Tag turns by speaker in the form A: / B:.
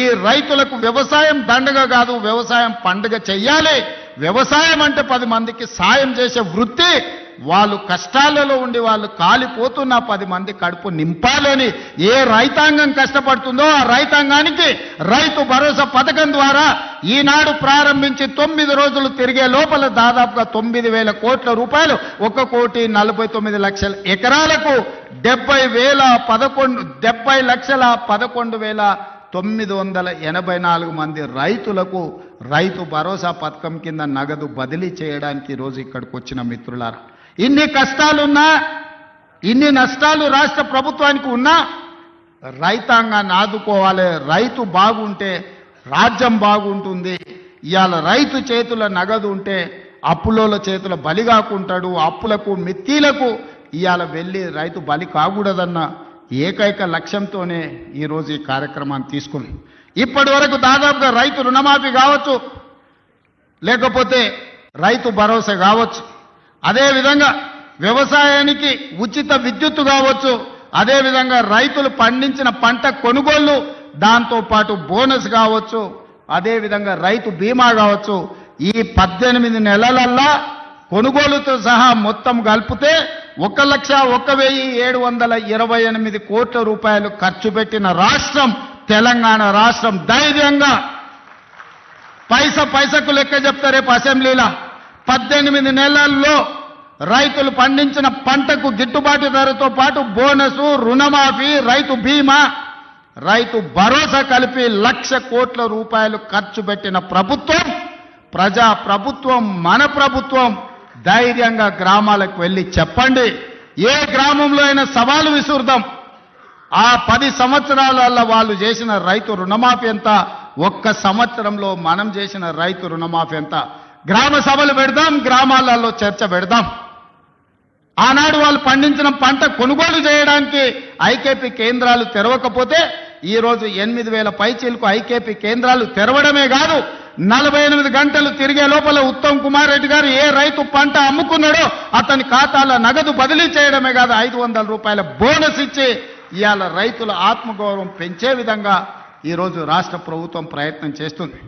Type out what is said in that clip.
A: ఈ రైతులకు వ్యవసాయం దండగ కాదు, వ్యవసాయం పండుగ చెయ్యాలి. వ్యవసాయం అంటే 10 మందికి సాయం చేసే వృత్తి. వాళ్ళు కష్టాలలో ఉండి వాళ్ళు కాలిపోతున్న 10 మంది కడుపు నింపాలని ఏ రైతాంగం కష్టపడుతుందో ఆ రైతాంగానికి రైతు భరోసా పథకం ద్వారా ఈనాడు ప్రారంభించి 9 రోజులు తిరిగే లోపల దాదాపుగా 9,000 కోట్ల రూపాయలు 1,49,00,000 ఎకరాలకు 70,11,984 మంది రైతులకు రైతు భరోసా పథకం కింద నగదు బదిలీ చేయడానికి ఈరోజు ఇక్కడికి వచ్చిన మిత్రులారా, ఇన్ని కష్టాలున్నా ఇన్ని నష్టాలు రాష్ట్ర ప్రభుత్వానికి ఉన్నా రైతాంగాన్ని ఆదుకోవాలి. రైతు బాగుంటే రాజ్యం బాగుంటుంది. ఇవాళ రైతు చేతుల నగదు ఉంటే అప్పులోల చేతుల బలి కాకుంటాడు. అప్పులకు మిత్తీలకు ఇవాళ వెళ్ళి రైతు బలి కాకూడదన్న ఏకైక లక్ష్యంతోనే ఈరోజు ఈ కార్యక్రమాన్ని తీసుకున్నాం. ఇప్పటి వరకు దాదాపుగా రైతు రుణమాఫీ కావచ్చు, లేకపోతే రైతు భరోసా కావచ్చు, అదేవిధంగా వ్యవసాయానికి ఉచిత విద్యుత్తు కావచ్చు, అదేవిధంగా రైతులు పండించిన పంట కొనుగోళ్లు, దాంతోపాటు బోనస్ కావచ్చు, అదేవిధంగా రైతు బీమా కావచ్చు. ఈ 18 నెలలల్లా కొనుగోలుతో సహా మొత్తం కలిపితే 1,01,728 కోట్ల రూపాయలు ఖర్చు పెట్టిన రాష్ట్రం తెలంగాణ రాష్ట్రం. ధైర్యంగా పైసకు లెక్క చెప్తా రేపు అసెంబ్లీలో. 18 నెలల్లో రైతులు పండించిన పంటకు గిట్టుబాటు ధరతో పాటు బోనసు, రుణమాఫీ, రైతు బీమా, రైతు భరోసా కలిపి 1,00,000 కోట్ల రూపాయలు ఖర్చు పెట్టిన ప్రభుత్వం, ప్రజా ప్రభుత్వం, మన ప్రభుత్వం. ధైర్యంగా గ్రామాలకు వెళ్ళి చెప్పండి. ఏ గ్రామంలో అయినా సవాలు విసురుదాం. ఆ 10 సంవత్సరాలలో వాళ్ళు చేసిన రైతు రుణమాఫీ ఎంత, 1 సంవత్సరంలో మనం చేసిన రైతు రుణమాఫీ ఎంత. గ్రామ సభలు పెడదాం, గ్రామాలలో చర్చ పెడదాం. ఆనాడు వాళ్ళు పండించిన పంట కొనుగోలు చేయడానికి ఐకేపీ కేంద్రాలు తెరవకపోతే ఈరోజు 8,000 పైచీలకు ఐకేపీ కేంద్రాలు తెరవడమే కాదు, 48 గంటలు తిరిగే లోపల ఉత్తమ్ కుమార్ రెడ్డి గారు ఏ రైతు పంట అమ్ముకున్నాడో అతని ఖాతాలో నగదు బదిలీ చేయడమే కాదు, 500 రూపాయల బోనస్ ఇచ్చి ఇవాళ రైతుల ఆత్మగౌరవం పెంచే విధంగా ఈరోజు రాష్ట్ర ప్రభుత్వం ప్రయత్నం చేస్తుంది.